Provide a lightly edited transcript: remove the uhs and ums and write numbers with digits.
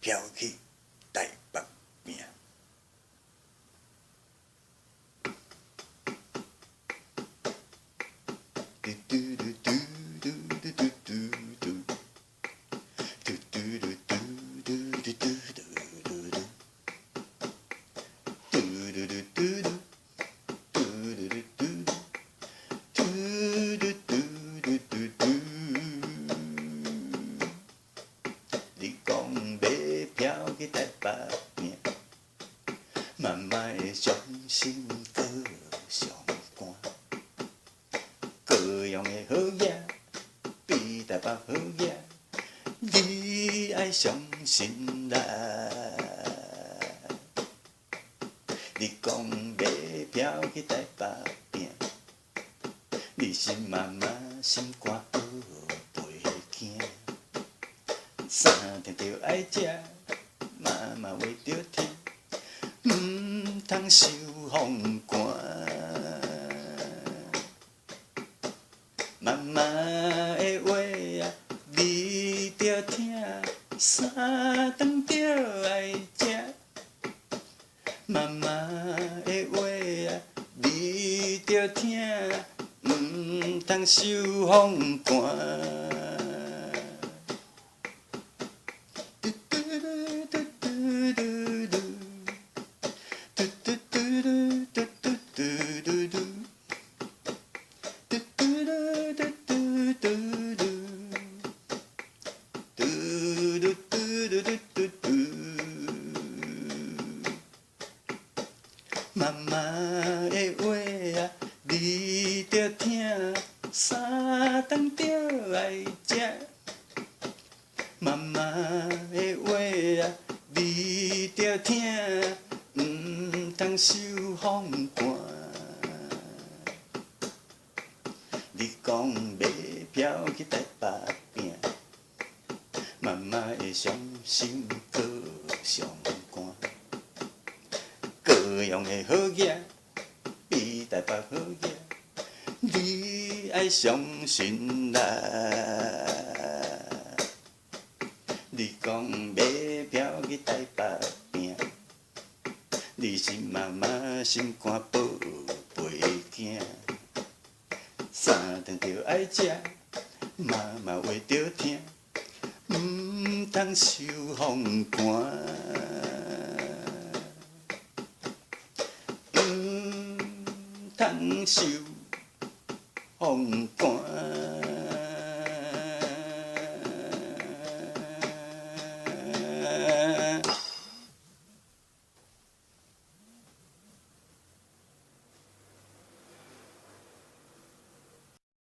飘去台北边。嘟嘟嘟嘟嘟嘟嘟嘟嘟，嘟嘟嘟嘟嘟嘟嘟嘟嘟，嘟嘟嘟嘟嘟。你讲要飘去台北边，慢慢的伤心搁伤肝。高雄的好嘢比台北好嘢，你爱相信啦。你讲要飘去台北边，你心妈妈心肝好袂惊。三天就爱食，妈妈话着听，唔通受风寒。妈妈的话啊，你着听，三顿着爱食。妈妈的话啊，你着听，唔通受风寒。妈妈的话啊，你着听，三顿着爱食。妈妈的话啊，你着听，唔通受风寒。你讲要飘去台北边，妈妈的伤心搁伤肝。高雄的好嘢比台北好嘢，你爱相信啦。你讲要飘去台北边，你心妈妈心肝宝袂惊。三顿着爱食，妈妈话着听，唔通受风寒。唔通受风寒。